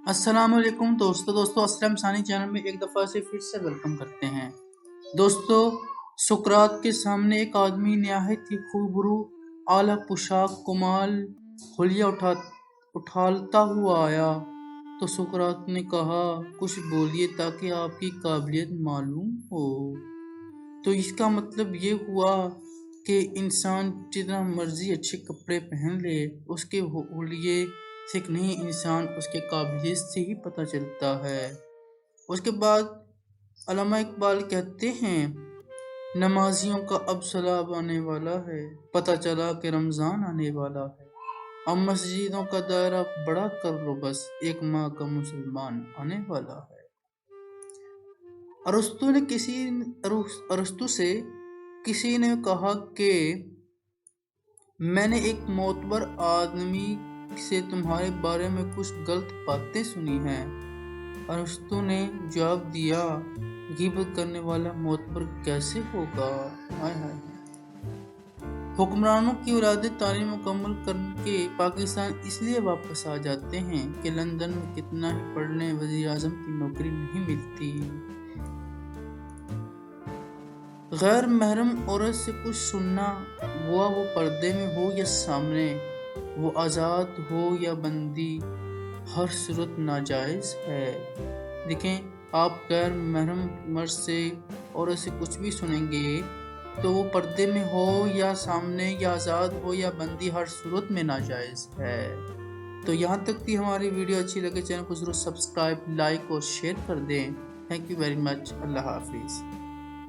السلام علیکم دوستو اسلم ثانی چینل میں ایک دفعہ سے پھر سے ویلکم کرتے ہیں۔ دوستو، سقراط کے سامنے ایک آدمی نہایت ہی خوبرو اعلیٰ پوشاک کمال حلیہ اٹھالتا ہوا آیا تو سقراط نے کہا، کچھ بولیے تاکہ آپ کی قابلیت معلوم ہو۔ تو اس کا مطلب یہ ہوا کہ انسان جتنا مرضی اچھے کپڑے پہن لے، اس کے حلیے سے نہیں، انسان اس کے قابلیت سے ہی پتہ چلتا ہے۔ اس کے بعد علامہ اقبال کہتے ہیں، نمازیوں کا اب سیلاب آنے والا ہے، پتہ چلا کہ رمضان آنے والا ہے، اب مسجدوں کا دائرہ بڑا کر لو، بس ایک ماہ کا مسلمان آنے والا ہے۔ ارسطو سے کسی نے کہا کہ میں نے ایک معتبر آدمی سے تمہارے بارے میں کچھ غلط باتیں سنی ہیں۔ ارسطو نے جواب دیا، غیبت کرنے والا معتبر کیسے ہوگا؟ حکمرانوں کی اولادیں تعلیم مکمل کر کے پاکستان اس لیے واپس آ جاتے ہیں کہ لندن میں کتنا ہی پڑھ لیں، وزیر اعظم کی نوکری نہیں ملتی۔ غیر محرم عورت سے کچھ سننا، وہ پردے میں ہو یا سامنے، وہ آزاد ہو یا بندی، ہر صورت ناجائز ہے۔ دیکھیں، آپ غیر محرم مرد سے عورت سے کچھ بھی سنیں گے تو وہ پردے میں ہو یا سامنے، یا آزاد ہو یا بندی، ہر صورت میں ناجائز ہے۔ تو یہاں تک تھی ہماری ویڈیو، اچھی لگے چینل کو ضرور سبسکرائب، لائک اور شیئر کر دیں۔ Thank you very much. اللہ حافظ۔